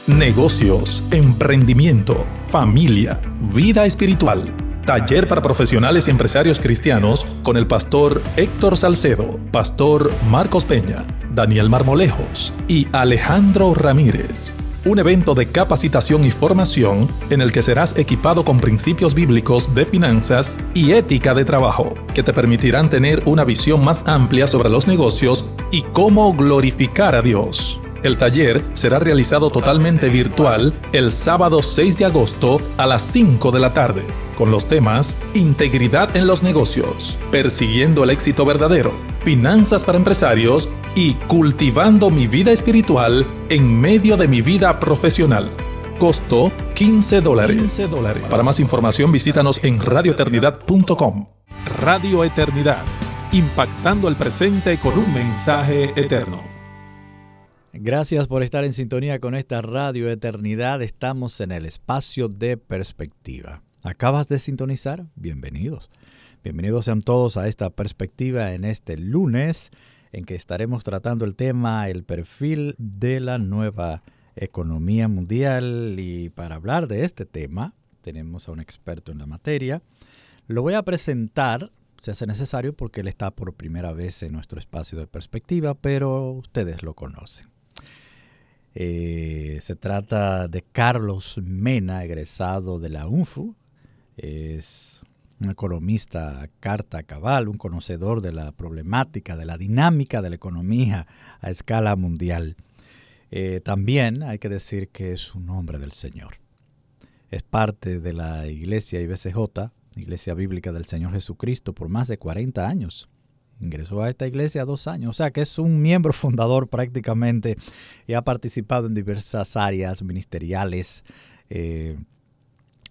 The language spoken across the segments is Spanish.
negocios, emprendimiento, familia, vida espiritual. Taller para profesionales y empresarios cristianos con el pastor Héctor Salcedo, pastor Marcos Peña, Daniel Marmolejos y Alejandro Ramírez. Un evento de capacitación y formación en el que serás equipado con principios bíblicos de finanzas y ética de trabajo, que te permitirán tener una visión más amplia sobre los negocios y cómo glorificar a Dios. El taller será realizado totalmente virtual el sábado 6 de agosto a las 5 de la tarde, con los temas Integridad en los negocios, Persiguiendo el éxito verdadero, Finanzas para empresarios y Cultivando mi vida espiritual en medio de mi vida profesional. Costo $15. Para más información visítanos en radioeternidad.com. Radio Eternidad, impactando el presente con un mensaje eterno. Gracias por estar en sintonía con esta Radio Eternidad. Estamos en el espacio de perspectiva. ¿Acabas de sintonizar? Bienvenidos. Bienvenidos sean todos a esta perspectiva en este lunes en que estaremos tratando el tema, el perfil de la nueva economía mundial. Y para hablar de este tema, tenemos a un experto en la materia. Lo voy a presentar, se hace necesario porque él está por primera vez en nuestro espacio de perspectiva, pero ustedes lo conocen. Se trata de Carlos Mena, egresado de la UNFU. Es un economista carta cabal, un conocedor de la problemática, de la dinámica de la economía a escala mundial. También hay que decir que es un hombre del Señor. Es parte de la Iglesia IBCJ, Iglesia Bíblica del Señor Jesucristo, por más de 40 años. Ingresó a esta iglesia 2 años, o sea que es un miembro fundador prácticamente y ha participado en diversas áreas ministeriales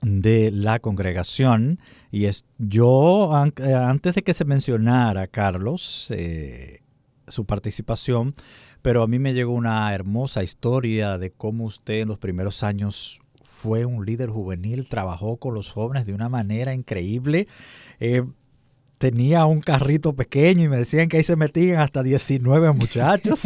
de la congregación. Y yo, antes de que se mencionara, Carlos, su participación, pero a mí me llegó una hermosa historia de cómo usted en los primeros años fue un líder juvenil, trabajó con los jóvenes de una manera increíble. Tenía un carrito pequeño y me decían que ahí se metían hasta 19 muchachos.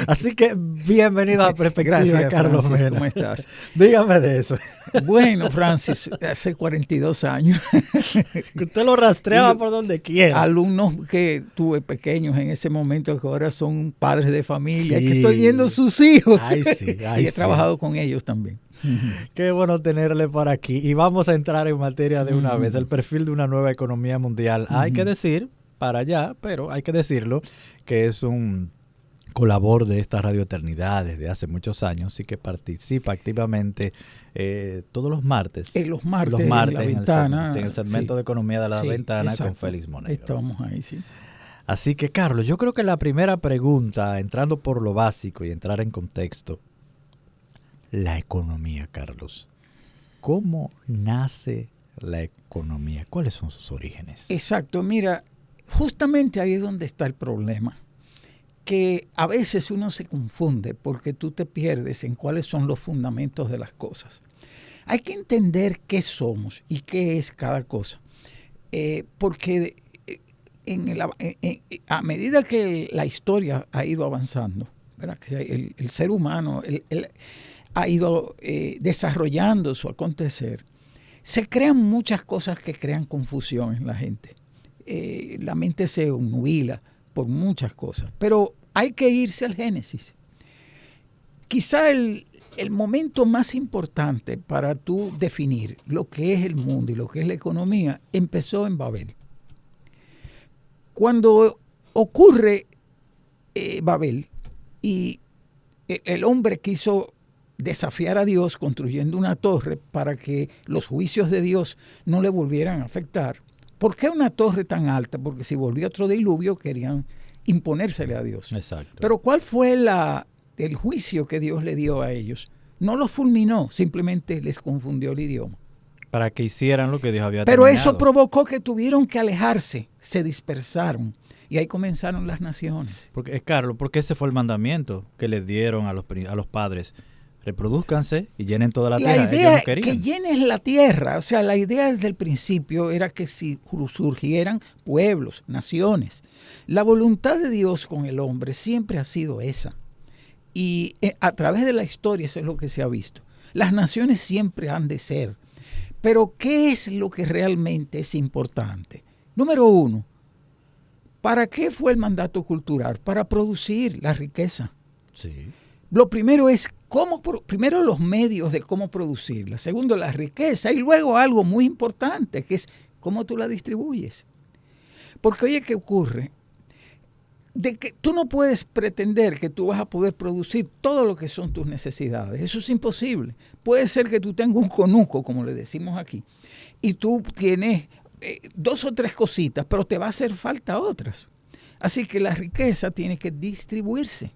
Así que bienvenido a Perspectiva. Gracias, Carlos Francis, Mena. ¿cómo estás? Dígame de eso. Bueno, Francis, hace 42 años. Usted lo rastreaba por donde quiera. Alumnos que tuve pequeños en ese momento que ahora son padres de familia, Sí. que estoy viendo sus hijos. Ay, sí, y he trabajado con ellos también. Qué bueno tenerle por aquí. Y vamos a entrar en materia de una vez. El perfil de una nueva economía mundial. Hay que decir, para allá, pero hay que decirlo, que es un colaborador de esta Radio Eternidad desde hace muchos años y que participa activamente todos los martes. Los martes en la ventana. en el segmento de Economía de la Ventana, exacto, con Félix Monegro. Estamos ahí, sí. Así que, Carlos, yo creo que la primera pregunta, entrando por lo básico y entrar en contexto, la economía, Carlos. ¿Cómo nace la economía? ¿Cuáles son sus orígenes? Exacto, mira, justamente ahí es donde está el problema. Que a veces uno se confunde porque tú te pierdes en cuáles son los fundamentos de las cosas. Hay que entender qué somos y qué es cada cosa. Porque a medida que la historia ha ido avanzando, ¿verdad? Que el ser humano ha ido desarrollando su acontecer, se crean muchas cosas que crean confusión en la gente. La mente se nubila por muchas cosas, pero hay que irse al Génesis. Quizá el momento más importante para tú definir lo que es el mundo y lo que es la economía empezó en Babel. Cuando ocurre Babel y el hombre quiso desafiar a Dios construyendo una torre para que los juicios de Dios no le volvieran a afectar. ¿Por qué una torre tan alta? Porque si volvía otro diluvio querían imponérsele a Dios. Exacto. Pero ¿cuál fue el juicio que Dios le dio a ellos? No los fulminó, simplemente les confundió el idioma. Para que hicieran lo que Dios había Pero determinado. eso provocó que tuvieron que alejarse, se dispersaron y ahí comenzaron las naciones. Porque, Carlos, porque ese fue el mandamiento que les dieron a los padres. Reproduzcanse y llenen toda la tierra. La idea Ellos no que llenes la tierra, o sea, la idea desde el principio era que si surgieran pueblos, naciones. La voluntad de Dios con el hombre siempre ha sido esa. Y a través de la historia eso es lo que se ha visto. Las naciones siempre han de ser. Pero ¿qué es lo que realmente es importante? Número uno, ¿para qué fue el mandato cultural? Para producir la riqueza. Sí. Lo primero es primero los medios de cómo producirla. Segundo, la riqueza. Y luego algo muy importante, que es cómo tú la distribuyes. Porque oye, ¿qué ocurre? De que tú no puedes pretender que tú vas a poder producir todo lo que son tus necesidades. Eso es imposible. Puede ser que tú tengas un conuco, como le decimos aquí, y tú tienes 2 o 3 cositas, pero te va a hacer falta otras. Así que la riqueza tiene que distribuirse.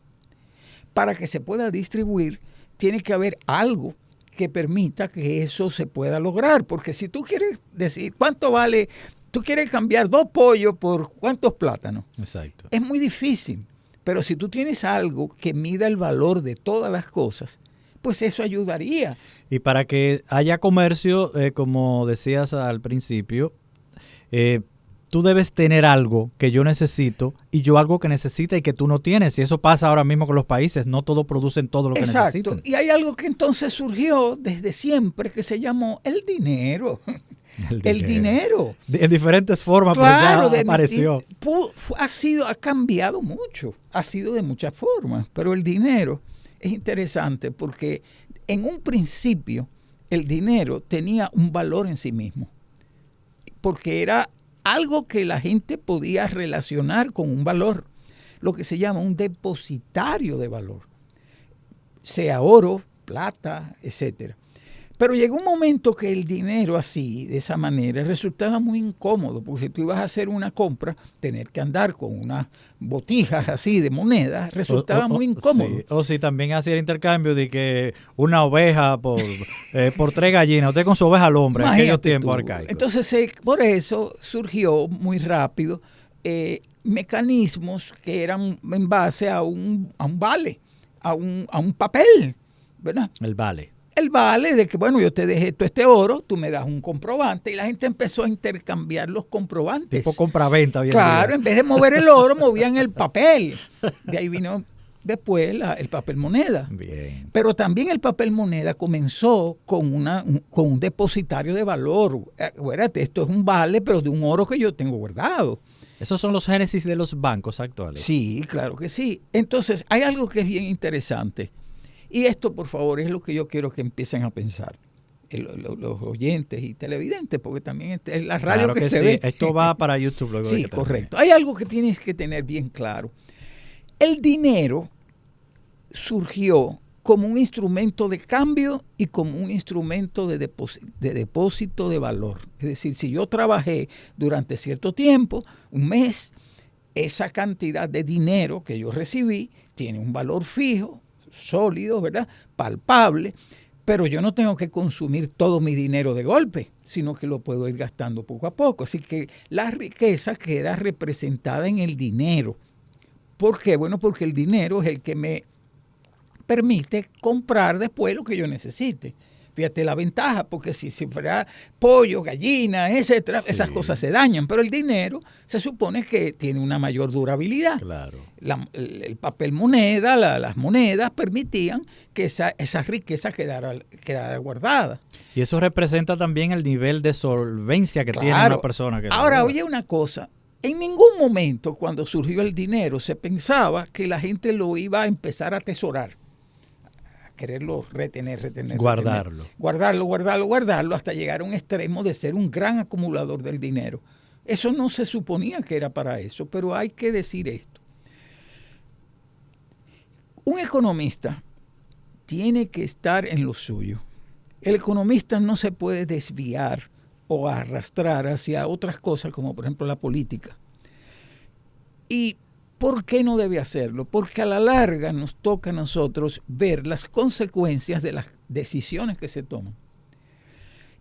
Para que se pueda distribuir, tiene que haber algo que permita que eso se pueda lograr. Porque si tú quieres decir cuánto vale... Tú quieres cambiar 2 pollos por ¿cuántos plátanos? Exacto. Es muy difícil, pero si tú tienes algo que mida el valor de todas las cosas, pues eso ayudaría. Y para que haya comercio, como decías al principio, tú debes tener algo que yo necesito y yo algo que necesita y que tú no tienes. Y eso pasa ahora mismo con los países, no todos producen todo lo que necesitan. Exacto, y hay algo que entonces surgió desde siempre que se llamó el dinero. El dinero. En diferentes formas, claro, pero ya apareció. Ha cambiado mucho, ha sido de muchas formas, pero el dinero es interesante porque en un principio el dinero tenía un valor en sí mismo, porque era algo que la gente podía relacionar con un valor, lo que se llama un depositario de valor, sea oro, plata, etcétera. Pero llegó un momento que el dinero así, de esa manera, resultaba muy incómodo, porque si tú ibas a hacer una compra, tener que andar con unas botijas así de monedas, resultaba muy incómodo. Sí. O si también hacía el intercambio de que una oveja por 3 gallinas, usted con su oveja al hombre, en aquellos tiempos arcaicos. Entonces, por eso surgió muy rápido mecanismos que eran en base a un vale, a un papel, ¿verdad? El vale. El vale de que, bueno, yo te dejé todo este oro, tú me das un comprobante, y la gente empezó a intercambiar los comprobantes. Tipo compra-venta. Claro, en vez de mover el oro, movían el papel. De ahí vino después el papel moneda. Bien. Pero también el papel moneda comenzó con un depositario de valor. Acuérdate, esto es un vale, pero de un oro que yo tengo guardado. Esos son los génesis de los bancos actuales. Sí, claro que sí. Entonces, hay algo que es bien interesante. Y esto, por favor, es lo que yo quiero que empiecen a pensar los oyentes y televidentes, porque también es la radio claro que se sí. ve. Esto va para YouTube luego. Sí, correcto. Hay algo que tienes que tener bien claro. El dinero surgió como un instrumento de cambio y como un instrumento de depósito de valor. Es decir, si yo trabajé durante cierto tiempo, un mes, esa cantidad de dinero que yo recibí tiene un valor fijo, sólido, ¿verdad? Palpable, pero yo no tengo que consumir todo mi dinero de golpe, sino que lo puedo ir gastando poco a poco. Así que la riqueza queda representada en el dinero. ¿Por qué? Bueno, porque el dinero es el que me permite comprar después lo que yo necesite. Fíjate la ventaja, porque si fuera pollo, gallina, etcétera, sí, esas cosas se dañan, pero el dinero se supone que tiene una mayor durabilidad. Claro. El papel moneda, las monedas permitían que esa riqueza quedara guardada. Y eso representa también el nivel de solvencia que tiene una persona. Ahora, oye una cosa, en ningún momento cuando surgió el dinero se pensaba que la gente lo iba a empezar a atesorar. Quererlo retener. Guardarlo. Guardarlo hasta llegar a un extremo de ser un gran acumulador del dinero. Eso no se suponía que era para eso, pero hay que decir esto. Un economista tiene que estar en lo suyo. El economista no se puede desviar o arrastrar hacia otras cosas, como por ejemplo la política. ¿Y por qué no debe hacerlo? Porque a la larga nos toca a nosotros ver las consecuencias de las decisiones que se toman.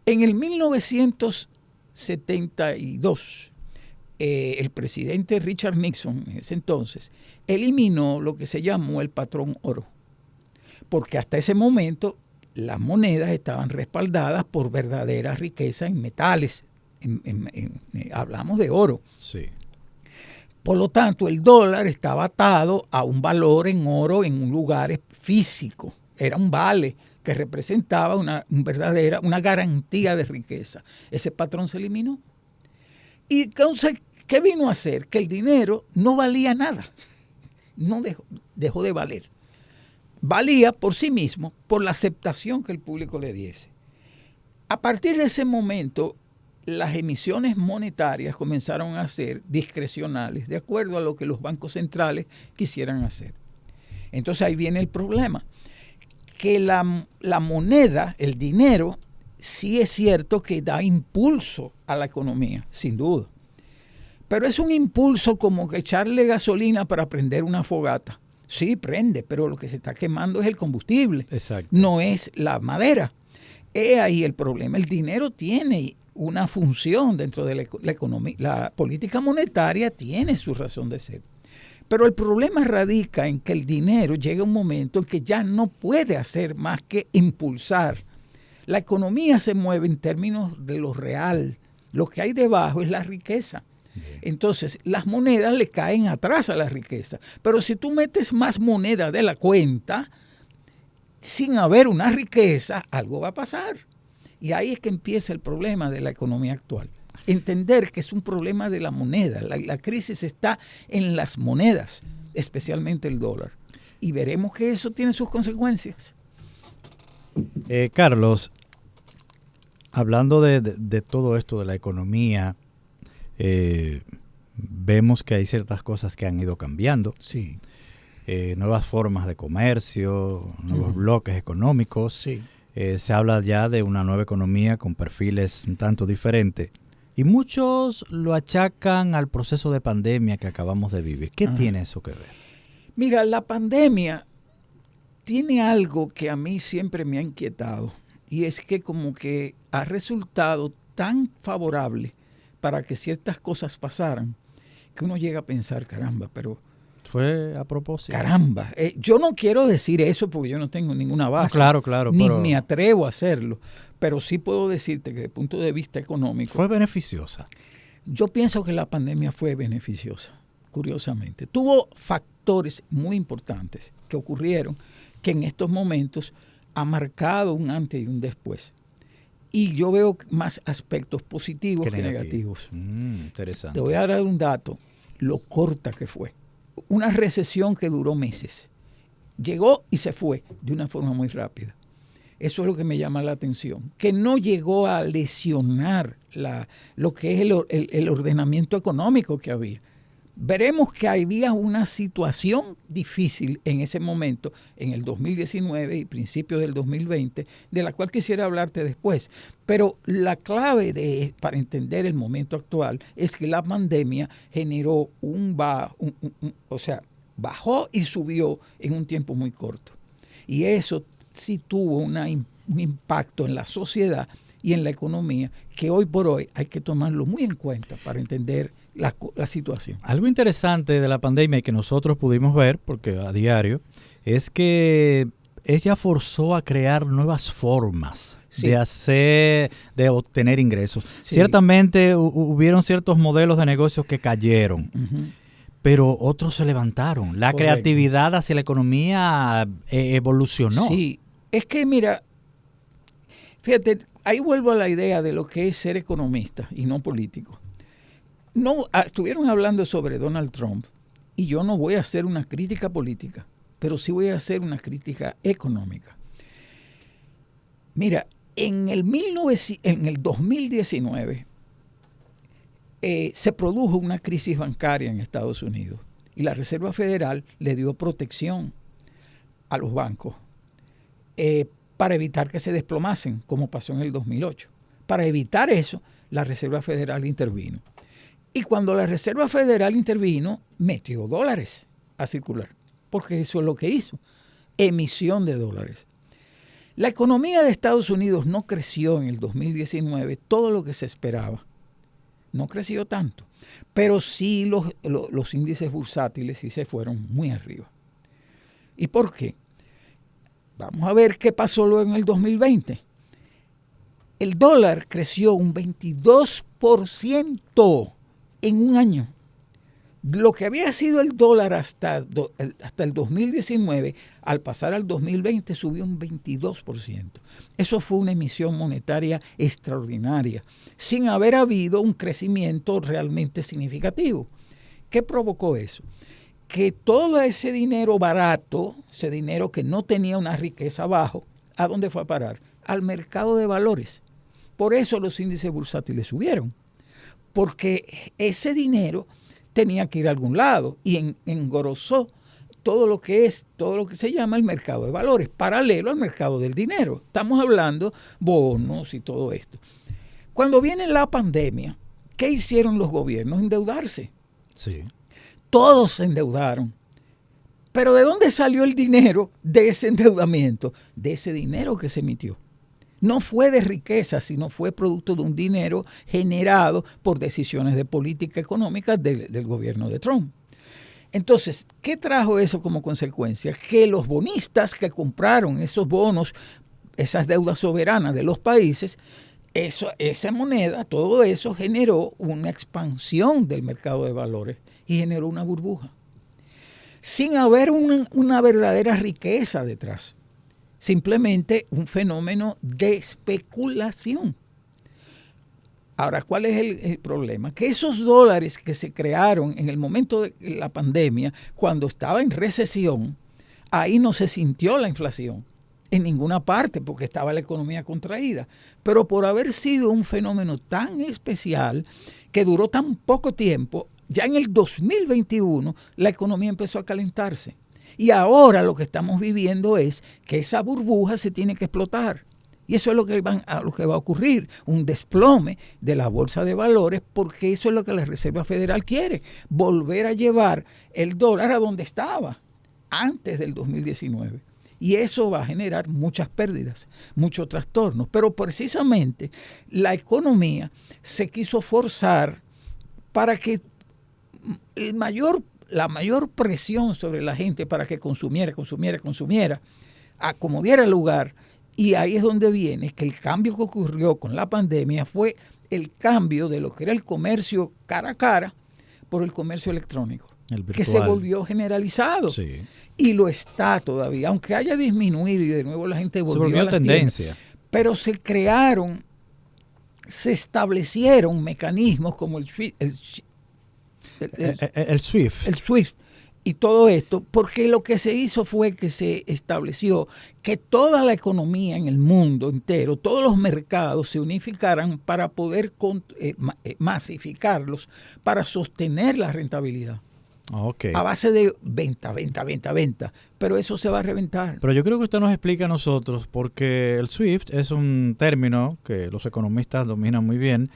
En el 1972, el presidente Richard Nixon, en ese entonces, eliminó lo que se llamó el patrón oro. Porque hasta ese momento las monedas estaban respaldadas por verdadera riqueza en metales. Hablamos de oro. Sí. Por lo tanto, el dólar estaba atado a un valor en oro en un lugar físico. Era un vale que representaba una garantía de riqueza. Ese patrón se eliminó. Y entonces, ¿qué vino a hacer? Que el dinero no valía nada. No dejó de valer. Valía por sí mismo, por la aceptación que el público le diese. A partir de ese momento, las emisiones monetarias comenzaron a ser discrecionales, de acuerdo a lo que los bancos centrales quisieran hacer. Entonces ahí viene el problema, que la moneda, el dinero, sí es cierto que da impulso a la economía, sin duda. Pero es un impulso como que echarle gasolina para prender una fogata. Sí, prende, pero lo que se está quemando es el combustible, Exacto. no es la madera. Es ahí el problema. El dinero tiene una función dentro de la economía. La política monetaria tiene su razón de ser. Pero el problema radica en que el dinero llega a un momento en que ya no puede hacer más que impulsar. La economía se mueve en términos de lo real. Lo que hay debajo es la riqueza. Entonces, las monedas le caen atrás a la riqueza. Pero si tú metes más moneda de la cuenta, sin haber una riqueza, algo va a pasar. Y ahí es que empieza el problema de la economía actual. Entender que es un problema de la moneda. La crisis está en las monedas, especialmente el dólar. Y veremos que eso tiene sus consecuencias. Carlos, hablando de todo esto de la economía, vemos que hay ciertas cosas que han ido cambiando. Sí. Nuevas formas de comercio, nuevos bloques económicos. Sí. Se habla ya de una nueva economía con perfiles un tanto diferentes. Y muchos lo achacan al proceso de pandemia que acabamos de vivir. ¿Qué tiene eso que ver? Mira, la pandemia tiene algo que a mí siempre me ha inquietado. Y es que como que ha resultado tan favorable para que ciertas cosas pasaran que uno llega a pensar, caramba, pero... Fue a propósito. Caramba, yo no quiero decir eso porque yo no tengo ninguna base. No, claro. Ni me atrevo a hacerlo. Pero sí puedo decirte que desde el punto de vista económico... Fue beneficiosa. Yo pienso que la pandemia fue beneficiosa, curiosamente. Tuvo factores muy importantes que ocurrieron que en estos momentos ha marcado un antes y un después. Y yo veo más aspectos positivos que negativos. Interesante. Te voy a dar un dato, lo corta que fue. Una recesión que duró meses. Llegó y se fue de una forma muy rápida. Eso es lo que me llama la atención. Que no llegó a lesionar lo que es el ordenamiento económico que había. Veremos que había una situación difícil en ese momento, en el 2019 y principios del 2020, de la cual quisiera hablarte después. Pero la clave para entender el momento actual es que la pandemia generó bajó y subió en un tiempo muy corto. Y eso sí tuvo un impacto en la sociedad y en la economía que hoy por hoy hay que tomarlo muy en cuenta para entender la situación. Algo interesante de la pandemia y que nosotros pudimos ver, porque a diario, es que ella forzó a crear nuevas formas de obtener ingresos. Sí. Ciertamente hubieron ciertos modelos de negocios que cayeron, pero otros se levantaron. La creatividad hacia la economía evolucionó. Sí, es que mira, fíjate, ahí vuelvo a la idea de lo que es ser economista y no político. No, estuvieron hablando sobre Donald Trump y yo no voy a hacer una crítica política, pero sí voy a hacer una crítica económica. Mira, en el 2019 se produjo una crisis bancaria en Estados Unidos y la Reserva Federal le dio protección a los bancos para evitar que se desplomasen, como pasó en el 2008. Para evitar eso, la Reserva Federal intervino. Y cuando la Reserva Federal intervino, metió dólares a circular, porque eso es lo que hizo, emisión de dólares. La economía de Estados Unidos no creció en el 2019 todo lo que se esperaba. No creció tanto, pero sí los índices bursátiles sí se fueron muy arriba. ¿Y por qué? Vamos a ver qué pasó luego en el 2020. El dólar creció un 22% en un año. Lo que había sido el dólar hasta el 2019, al pasar al 2020 subió un 22%. Eso fue una emisión monetaria extraordinaria, sin haber habido un crecimiento realmente significativo. ¿Qué provocó eso? Que todo ese dinero barato, ese dinero que no tenía una riqueza abajo, ¿a dónde fue a parar? Al mercado de valores. Por eso los índices bursátiles subieron, porque ese dinero tenía que ir a algún lado y engrosó todo lo que se llama el mercado de valores, paralelo al mercado del dinero. Estamos hablando bonos y todo esto. Cuando viene la pandemia, ¿qué hicieron los gobiernos? Endeudarse. Sí. Todos se endeudaron. Pero ¿de dónde salió el dinero de ese endeudamiento? De ese dinero que se emitió. No fue de riqueza, sino fue producto de un dinero generado por decisiones de política económica del gobierno de Trump. Entonces, ¿qué trajo eso como consecuencia? Que los bonistas que compraron esos bonos, esas deudas soberanas de los países, esa moneda, todo eso generó una expansión del mercado de valores y generó una burbuja, sin haber una verdadera riqueza detrás. Simplemente un fenómeno de especulación. Ahora, ¿cuál es el problema? Que esos dólares que se crearon en el momento de la pandemia, cuando estaba en recesión, ahí no se sintió la inflación en ninguna parte porque estaba la economía contraída. Pero por haber sido un fenómeno tan especial que duró tan poco tiempo, ya en el 2021 la economía empezó a calentarse. Y ahora lo que estamos viviendo es que esa burbuja se tiene que explotar. Y eso es lo que va a ocurrir, un desplome de la bolsa de valores, porque eso es lo que la Reserva Federal quiere, volver a llevar el dólar a donde estaba antes del 2019. Y eso va a generar muchas pérdidas, muchos trastornos. Pero precisamente la economía se quiso forzar para que la mayor presión sobre la gente para que consumiera, a como diera lugar. Y ahí es donde viene que el cambio que ocurrió con la pandemia fue el cambio de lo que era el comercio cara a cara por el comercio electrónico, que se volvió generalizado. Sí. Y lo está todavía, aunque haya disminuido y de nuevo la gente volvió a las tendencia. Pero se establecieron mecanismos como el SWIFT y todo esto, porque lo que se hizo fue que se estableció que toda la economía en el mundo entero, todos los mercados se unificaran para poder masificarlos, para sostener la rentabilidad. Okay. A base de venta. Pero eso se va a reventar. Pero yo creo que usted nos explica a nosotros, porque el SWIFT es un término que los economistas dominan muy bien.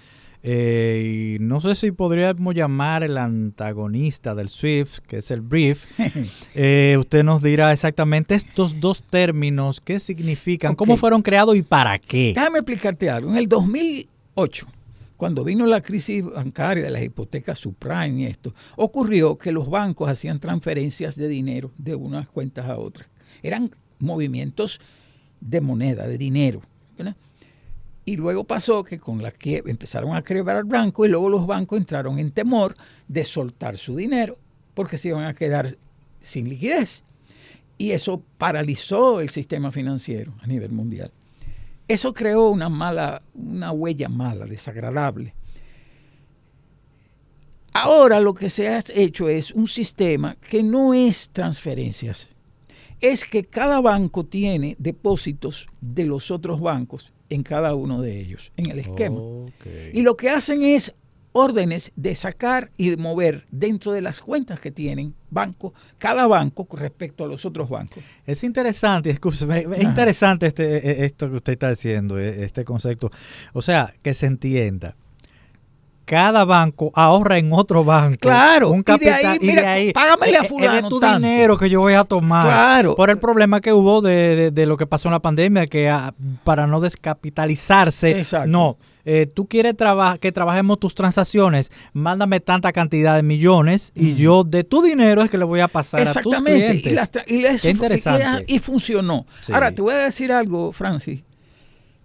Y no sé si podríamos llamar el antagonista del SWIFT, que es el BRIF. Usted nos dirá exactamente estos dos términos, qué significan, cómo fueron creados y para qué. Déjame explicarte algo. En el 2008, cuando vino la crisis bancaria de las hipotecas subprime y esto, ocurrió que los bancos hacían transferencias de dinero de unas cuentas a otras. Eran movimientos de moneda, de dinero, ¿verdad? Y luego pasó que empezaron a quebrar bancos y luego los bancos entraron en temor de soltar su dinero porque se iban a quedar sin liquidez. Y eso paralizó el sistema financiero a nivel mundial. Eso creó una huella mala, desagradable. Ahora lo que se ha hecho es un sistema que no es transferencias. Es que cada banco tiene depósitos de los otros bancos en cada uno de ellos, en el esquema. Okay. Y lo que hacen es órdenes de sacar y de mover dentro de las cuentas que tienen cada banco con respecto a los otros bancos. Es interesante, escúcheme, es interesante esto que usted está diciendo, este concepto. O sea, que se entienda. Cada banco ahorra en otro banco. Claro, un capital, y de ahí págamele a fulano es tu dinero que yo voy a tomar. Claro. Por el problema que hubo de lo que pasó en la pandemia, que para no descapitalizarse, exacto. No, tú quieres que trabajemos tus transacciones, mándame tanta cantidad de millones y yo de tu dinero es que le voy a pasar a tus clientes. Qué interesante. Y funcionó. Sí. Ahora, te voy a decir algo, Francis.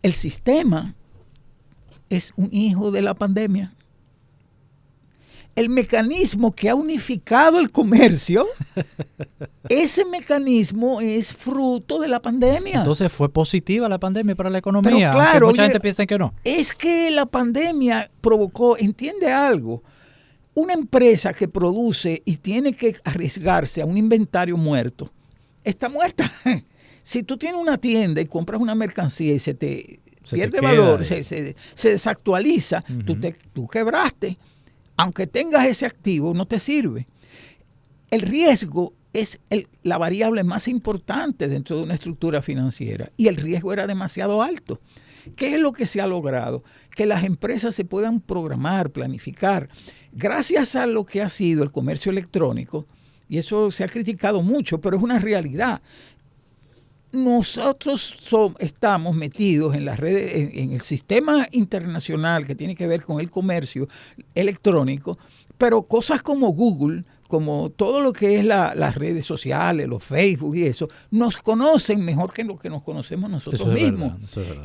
El sistema es un hijo de la pandemia. el mecanismo que ha unificado el comercio, ese mecanismo es fruto de la pandemia. Entonces, ¿fue positiva la pandemia para la economía? Pero claro, aunque mucha gente piensa que no. Es que la pandemia provocó, entiende algo, una empresa que produce y tiene que arriesgarse a un inventario muerto, está muerta. Si tú tienes una tienda y compras una mercancía y se pierde valor, se desactualiza, tú quebraste. Aunque tengas ese activo, no te sirve. El riesgo es la variable más importante dentro de una estructura financiera y el riesgo era demasiado alto. ¿Qué es lo que se ha logrado? Que las empresas se puedan programar, planificar. Gracias a lo que ha sido el comercio electrónico, y eso se ha criticado mucho, pero es una realidad. Nosotros estamos metidos en las redes, en el sistema internacional que tiene que ver con el comercio electrónico, pero cosas como Google, como todo lo que es las redes sociales, los Facebook y eso, nos conocen mejor que lo que nos conocemos nosotros mismos.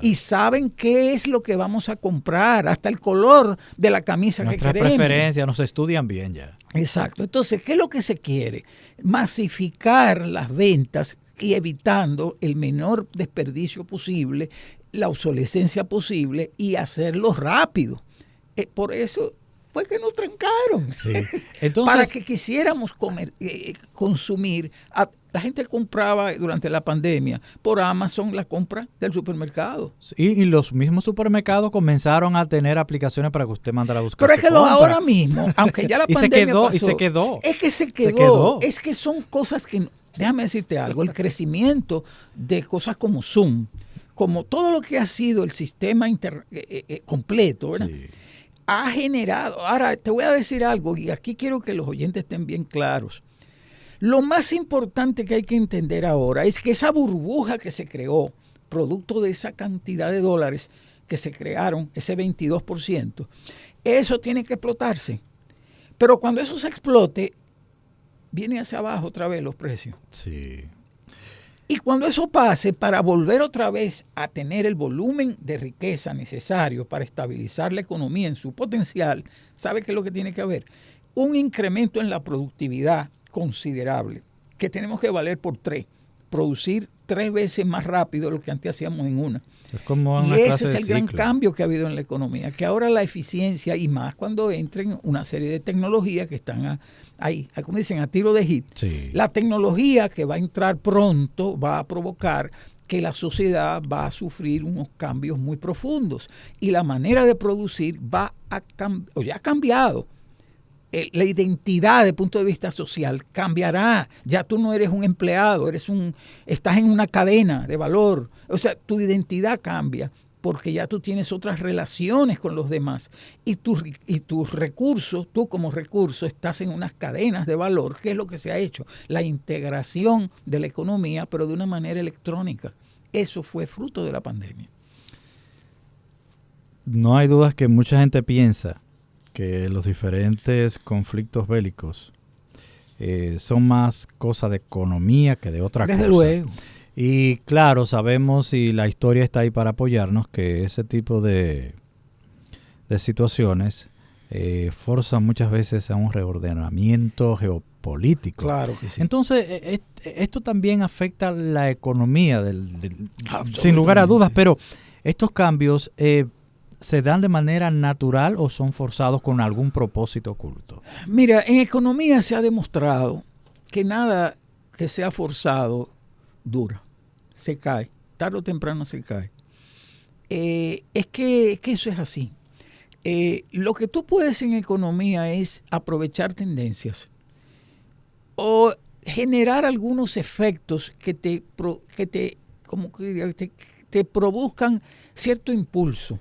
Y saben qué es lo que vamos a comprar, hasta el color de la camisa que queremos. Nuestras preferencias nos estudian bien ya. Exacto. Entonces, ¿qué es lo que se quiere? Masificar las ventas y evitando el menor desperdicio posible, la obsolescencia posible y hacerlo rápido. Por eso fue que nos trancaron. Sí. Entonces, para que quisiéramos consumir. La gente compraba durante la pandemia por Amazon la compra del supermercado. Y los mismos supermercados comenzaron a tener aplicaciones para que usted mandara a buscar. Pero es que ahora mismo, aunque ya la pandemia pasó, y se quedó. Es que se quedó. Es que son cosas que... Déjame decirte algo, el crecimiento de cosas como Zoom, como todo lo que ha sido el sistema completo, ¿verdad? Sí. Ha generado, ahora te voy a decir algo y aquí quiero que los oyentes estén bien claros. Lo más importante que hay que entender ahora es que esa burbuja que se creó, producto de esa cantidad de dólares que se crearon, ese 22%, eso tiene que explotarse. Pero cuando eso se explote, viene hacia abajo otra vez los precios. Sí. Y cuando eso pase, para volver otra vez a tener el volumen de riqueza necesario para estabilizar la economía en su potencial, ¿sabe qué es lo que tiene que haber? Un incremento en la productividad considerable, que tenemos que valer por 3, producir 3 veces más rápido de lo que antes hacíamos en una. Es como y ese es el gran cambio que ha habido en la economía, que ahora la eficiencia, y más cuando entren una serie de tecnologías que están ahí, como dicen, a tiro de hit. Sí. La tecnología que va a entrar pronto va a provocar que la sociedad va a sufrir unos cambios muy profundos y la manera de producir va a cambiar, o ya ha cambiado. La identidad desde el punto de vista social cambiará. Ya tú no eres un empleado, estás en una cadena de valor. O sea, tu identidad cambia porque ya tú tienes otras relaciones con los demás y tus recursos, tú como recurso, estás en unas cadenas de valor. ¿Qué es lo que se ha hecho? La integración de la economía, pero de una manera electrónica. Eso fue fruto de la pandemia. No hay dudas que mucha gente piensa que los diferentes conflictos bélicos son más cosa de economía que de otra cosa. Desde luego. Y claro, sabemos, y la historia está ahí para apoyarnos, que ese tipo de situaciones forzan muchas veces a un reordenamiento geopolítico. Claro que sí. Entonces, esto también afecta la economía, sin lugar a dudas, pero estos cambios... ¿se dan de manera natural o son forzados con algún propósito oculto? Mira, en economía se ha demostrado que nada que sea forzado dura, se cae, tarde o temprano se cae. Es que eso es así. Lo que tú puedes en economía es aprovechar tendencias o generar algunos efectos que te produzcan cierto impulso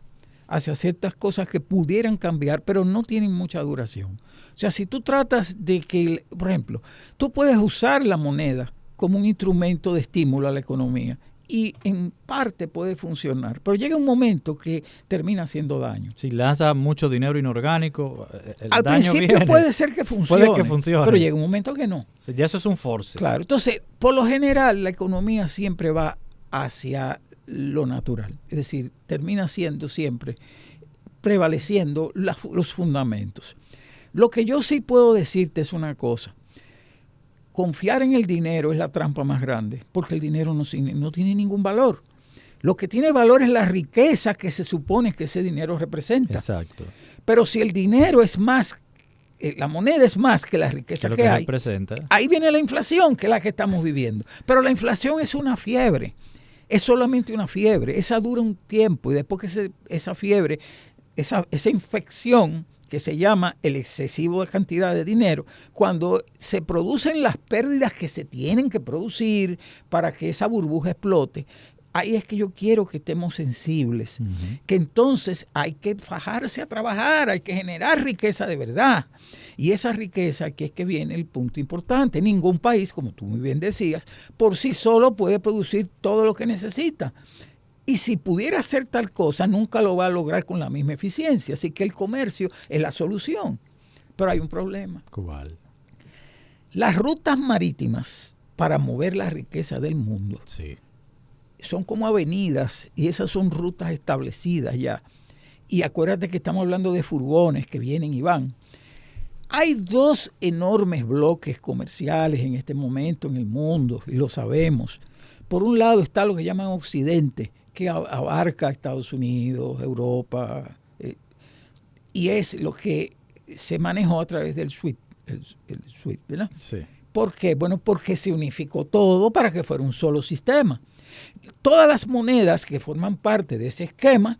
hacia ciertas cosas que pudieran cambiar, pero no tienen mucha duración. O sea, si tú tratas de que, por ejemplo, tú puedes usar la moneda como un instrumento de estímulo a la economía y en parte puede funcionar, pero llega un momento que termina haciendo daño. Si lanza mucho dinero inorgánico, el al daño principio viene. puede ser que funcione, pero llega un momento que no. Ya eso es un force. Claro, entonces, por lo general, la economía siempre va hacia lo natural, es decir, termina siendo siempre prevaleciendo los fundamentos. Lo que yo sí puedo decirte es una cosa. Confiar en el dinero es la trampa más grande, porque el dinero no tiene ningún valor. Lo que tiene valor es la riqueza que se supone que ese dinero representa. Exacto. Pero si el dinero es más, la moneda es más que la riqueza que hay, representa. Ahí viene la inflación, que es la que estamos viviendo. Pero la inflación es una fiebre, es solamente una fiebre. Esa dura un tiempo y después que esa fiebre, esa infección que se llama el excesivo de cantidad de dinero, cuando se producen las pérdidas que se tienen que producir para que esa burbuja explote, ahí es que yo quiero que estemos sensibles, que entonces hay que fajarse a trabajar, hay que generar riqueza de verdad. Y esa riqueza, aquí es que viene el punto importante. Ningún país, como tú muy bien decías, por sí solo puede producir todo lo que necesita. Y si pudiera hacer tal cosa, nunca lo va a lograr con la misma eficiencia. Así que el comercio es la solución. Pero hay un problema. ¿Cuál? Las rutas marítimas para mover la riqueza del mundo son como avenidas y esas son rutas establecidas ya. Y acuérdate que estamos hablando de furgones que vienen y van. Hay dos enormes bloques comerciales en este momento en el mundo y lo sabemos. Por un lado está lo que llaman Occidente, que abarca Estados Unidos, Europa, y es lo que se manejó a través del SWIFT, el SWIFT, ¿verdad? Sí. ¿Por qué? Bueno, porque se unificó todo para que fuera un solo sistema. Todas las monedas que forman parte de ese esquema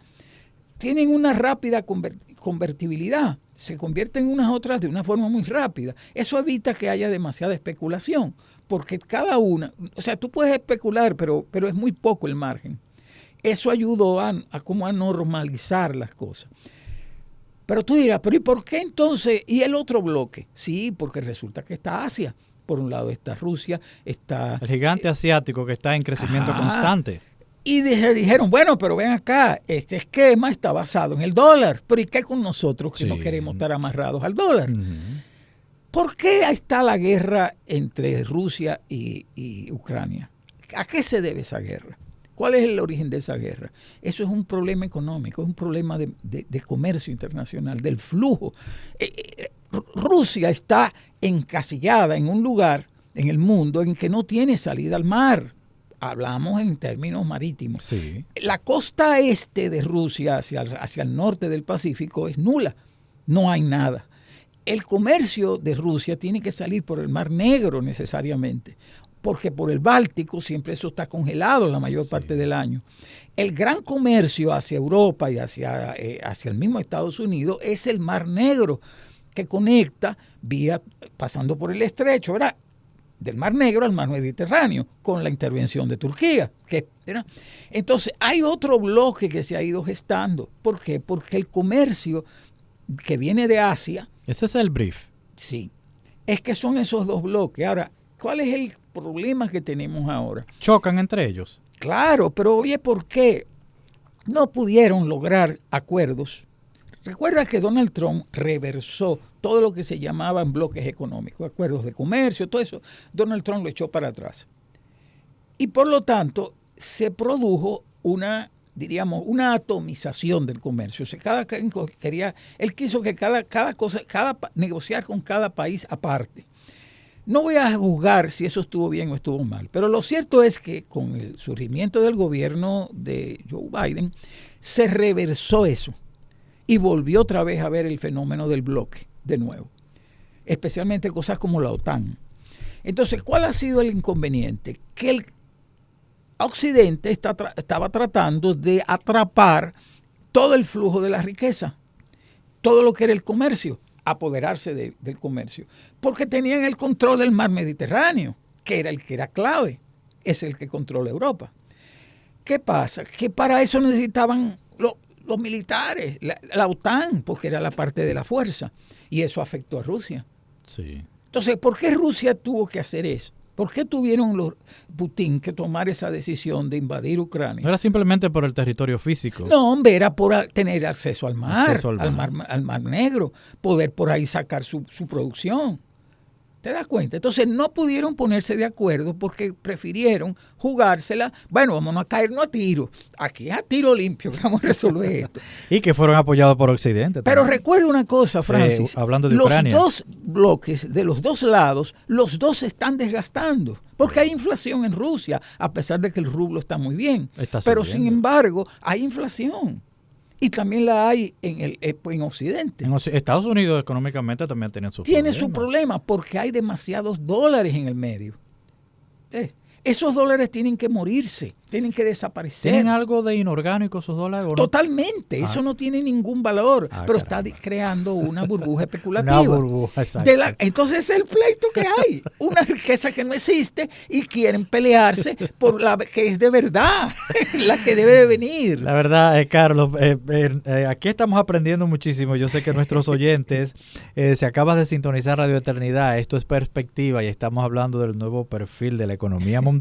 tienen una rápida convertibilidad, se convierten unas a otras de una forma muy rápida. Eso evita que haya demasiada especulación, porque cada una, o sea, tú puedes especular, pero es muy poco el margen. Eso ayudó a normalizar las cosas. Pero tú dirás, pero ¿y por qué entonces? ¿Y el otro bloque? Sí, porque resulta que está Asia. Por un lado está Rusia, está... El gigante asiático que está en crecimiento constante. Y dijeron, bueno, pero ven acá, este esquema está basado en el dólar. Pero ¿y qué con nosotros que no queremos estar amarrados al dólar? ¿Por qué está la guerra entre Rusia y Ucrania? ¿A qué se debe esa guerra? ¿Cuál es el origen de esa guerra? Eso es un problema económico, es un problema de comercio internacional, del flujo. Rusia está encasillada en un lugar en el mundo en que no tiene salida al mar. Hablamos en términos marítimos. Sí. La costa este de Rusia hacia el norte del Pacífico es nula. No hay nada. El comercio de Rusia tiene que salir por el Mar Negro necesariamente, porque por el Báltico siempre eso está congelado la mayor parte del año. El gran comercio hacia Europa y hacia el mismo Estados Unidos es el Mar Negro, que conecta pasando por el estrecho, ¿verdad?, del Mar Negro al Mar Mediterráneo, con la intervención de Turquía. ¿Verdad? Entonces, hay otro bloque que se ha ido gestando. ¿Por qué? Porque el comercio que viene de Asia... Ese es el brief. Sí. Es que son esos dos bloques. Ahora, ¿cuál es el problema que tenemos ahora? ¿Chocan entre ellos? Claro, pero oye, ¿por qué no pudieron lograr acuerdos? Recuerda que Donald Trump reversó todo lo que se llamaban bloques económicos, acuerdos de comercio, todo eso. Donald Trump lo echó para atrás. Y por lo tanto, se produjo una atomización del comercio. O sea, él quiso que negociar con cada país aparte. No voy a juzgar si eso estuvo bien o estuvo mal, pero lo cierto es que con el surgimiento del gobierno de Joe Biden, se reversó eso. Y volvió otra vez a ver el fenómeno del bloque de nuevo, especialmente cosas como la OTAN. Entonces, ¿cuál ha sido el inconveniente? Que el Occidente estaba tratando de atrapar todo el flujo de la riqueza, todo lo que era el comercio, apoderarse del comercio, porque tenían el control del mar Mediterráneo, que era el que era clave, es el que controla Europa. ¿Qué pasa? Que para eso necesitaban los militares, la OTAN, porque era la parte de la fuerza, y eso afectó a Rusia. Sí. Entonces, ¿por qué Rusia tuvo que hacer eso? ¿Por qué tuvieron Putin que tomar esa decisión de invadir Ucrania? No era simplemente por el territorio físico. No, hombre, era por tener acceso al mar, al Mar Negro, poder por ahí sacar su producción. ¿Te das cuenta? Entonces no pudieron ponerse de acuerdo porque prefirieron jugársela. Bueno, vamos a caernos a tiro. Aquí es a tiro limpio que vamos a resolver esto. Y que fueron apoyados por Occidente también. Pero recuerda una cosa, Francis. Hablando de los Ucrania. Dos bloques de los dos lados, los dos se están desgastando. Porque hay inflación en Rusia, a pesar de que el rublo está muy bien. Pero sin embargo, hay inflación. Y también la hay en Occidente. En Estados Unidos económicamente también tiene sus Tiene problemas. su problema porque hay demasiados dólares en el medio. Esos dólares tienen que morirse, tienen que desaparecer. ¿Tienen algo de inorgánico esos dólares? ¿O no? Totalmente, eso no tiene ningún valor, pero caramba. Está creando una burbuja especulativa. Una burbuja, exacto. Entonces es el pleito que hay, una riqueza que no existe y quieren pelearse por la que es de verdad, la que debe de venir. La verdad, Carlos, aquí estamos aprendiendo muchísimo. Yo sé que nuestros oyentes, si acabas de sintonizar Radio Eternidad, esto es Perspectiva y estamos hablando del nuevo perfil de la economía mundial.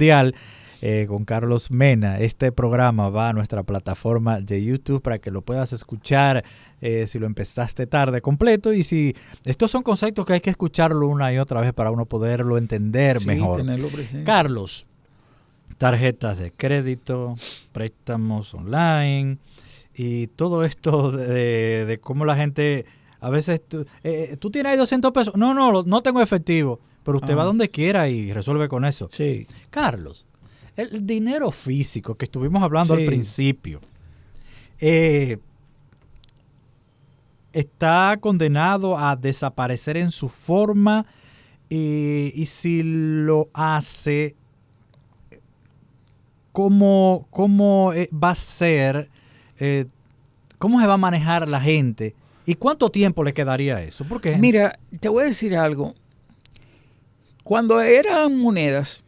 Con Carlos Mena. Este programa va a nuestra plataforma de YouTube para que lo puedas escuchar si lo empezaste tarde completo, y si estos son conceptos que hay que escucharlo una y otra vez para uno poderlo entender mejor. Tenerlo presente. Carlos, tarjetas de crédito, préstamos online y todo esto de cómo la gente a veces tú tienes ahí 200 pesos, no tengo efectivo, pero usted va donde quiera y resuelve con eso. Sí. Carlos, el dinero físico que estuvimos hablando al principio está condenado a desaparecer en su forma, y si lo hace, ¿cómo va a ser? ¿Cómo se va a manejar la gente? ¿Y cuánto tiempo le quedaría eso? Porque mira, te voy a decir algo. Cuando eran monedas,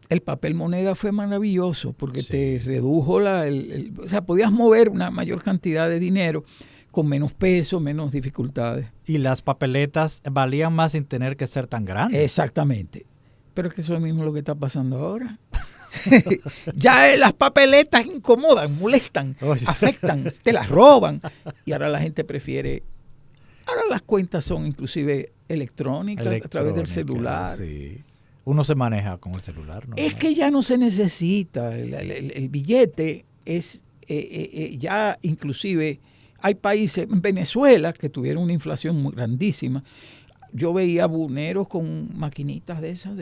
el papel moneda fue maravilloso porque te redujo o sea, podías mover una mayor cantidad de dinero con menos peso, menos dificultades. Y las papeletas valían más sin tener que ser tan grandes. Exactamente. Pero es que eso es mismo lo que está pasando ahora. Ya las papeletas incomodan, molestan, afectan, te las roban. Y ahora la gente prefiere... Ahora las cuentas son inclusive electrónicas a través del celular. Sí. Uno se maneja con el celular, ¿no? Es que ya no se necesita. El billete es ya inclusive... Hay países, en Venezuela, que tuvieron una inflación muy grandísima. Yo veía buneros con maquinitas de esas,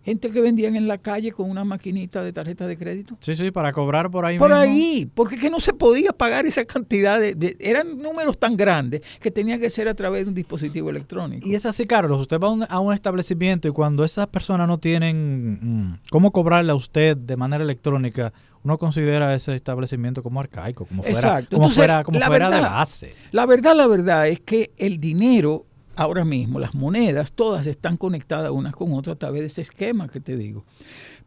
gente que vendían en la calle con una maquinita de tarjeta de crédito. Sí, para cobrar por ahí Por mismo. ahí, porque es que no se podía pagar esa cantidad eran números tan grandes que tenía que ser a través de un dispositivo electrónico. Y es así, Carlos, usted va a un establecimiento y cuando esas personas no tienen cómo cobrarle a usted de manera electrónica, uno considera ese establecimiento como arcaico, como fuera, fuera de base. La verdad es que el dinero ahora mismo, las monedas, todas están conectadas unas con otras a través de ese esquema que te digo.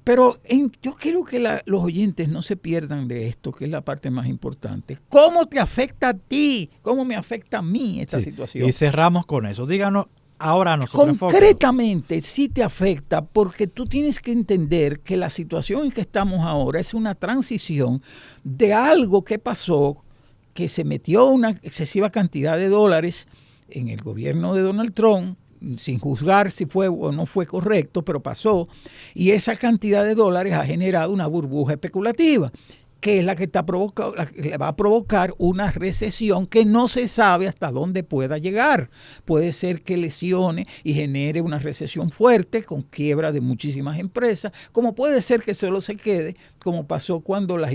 Pero yo quiero que los oyentes no se pierdan de esto, que es la parte más importante. ¿Cómo te afecta a ti? ¿Cómo me afecta a mí esta situación? Y cerramos con eso. Díganos ahora a nosotros. Concretamente sí te afecta porque tú tienes que entender que la situación en que estamos ahora es una transición de algo que pasó, que se metió una excesiva cantidad de dólares en el gobierno de Donald Trump, sin juzgar si fue o no fue correcto, pero pasó, y esa cantidad de dólares ha generado una burbuja especulativa, que es la que le va a provocar una recesión que no se sabe hasta dónde pueda llegar. Puede ser que lesione y genere una recesión fuerte con quiebra de muchísimas empresas, como puede ser que solo se quede, como pasó cuando los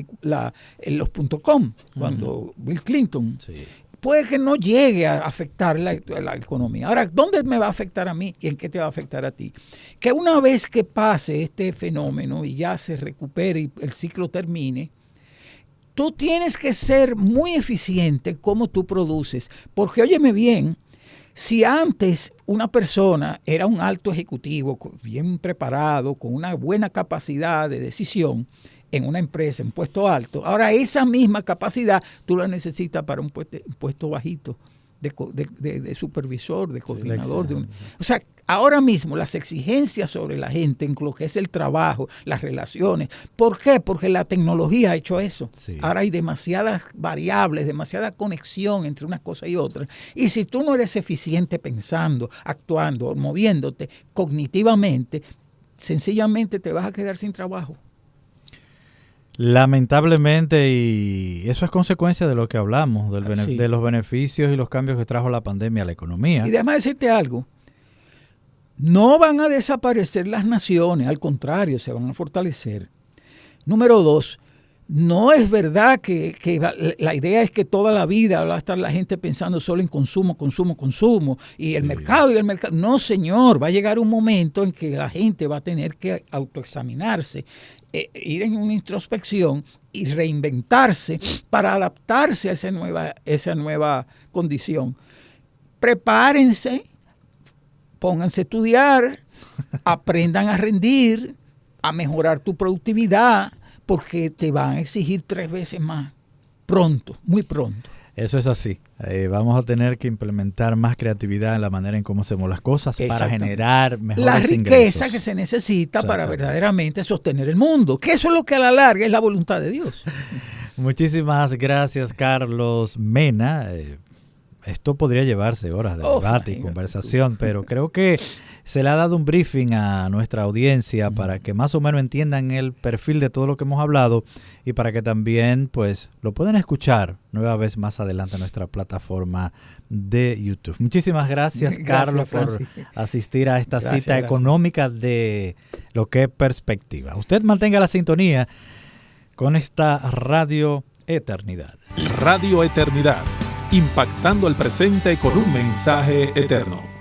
.com, cuando Bill Clinton. Sí. Puede que no llegue a afectar la economía. Ahora, ¿dónde me va a afectar a mí y en qué te va a afectar a ti? Que una vez que pase este fenómeno y ya se recupere y el ciclo termine, tú tienes que ser muy eficiente como tú produces. Porque, óyeme bien, si antes una persona era un alto ejecutivo, bien preparado, con una buena capacidad de decisión, en una empresa, en puesto alto, ahora esa misma capacidad tú la necesitas para un puesto bajito de supervisor, de coordinador. O sea, ahora mismo las exigencias sobre la gente en lo que es el trabajo, las relaciones. ¿Por qué? Porque la tecnología ha hecho eso. Sí. Ahora hay demasiadas variables, demasiada conexión entre una cosa y otra. Y si tú no eres eficiente pensando, actuando, moviéndote cognitivamente, sencillamente te vas a quedar sin trabajo. Lamentablemente, y eso es consecuencia de lo que hablamos, de los beneficios y los cambios que trajo la pandemia a la economía. Y déjame decirte algo, no van a desaparecer las naciones, al contrario, se van a fortalecer. Número 2, no es verdad que la idea es que toda la vida va a estar la gente pensando solo en consumo, y el mercado. No, señor, va a llegar un momento en que la gente va a tener que autoexaminarse, ir en una introspección y reinventarse para adaptarse a esa nueva condición. Prepárense, pónganse a estudiar, aprendan a rendir, a mejorar tu productividad, porque te van a exigir 3 veces más pronto, muy pronto. Eso es así. Vamos a tener que implementar más creatividad en la manera en cómo hacemos las cosas para generar mejores la riqueza ingresos que se necesita para verdaderamente sostener el mundo, que eso es lo que a la larga es la voluntad de Dios. Muchísimas gracias, Carlos Mena. Esto podría llevarse horas de debate y conversación, pero creo que se le ha dado un briefing a nuestra audiencia para que más o menos entiendan el perfil de todo lo que hemos hablado y para que también pues lo puedan escuchar nueva vez más adelante en nuestra plataforma de YouTube. Muchísimas gracias, Carlos, por asistir a esta cita económica de Lo que es Perspectiva. Usted mantenga la sintonía con esta Radio Eternidad. Radio Eternidad, impactando el presente con un mensaje eterno.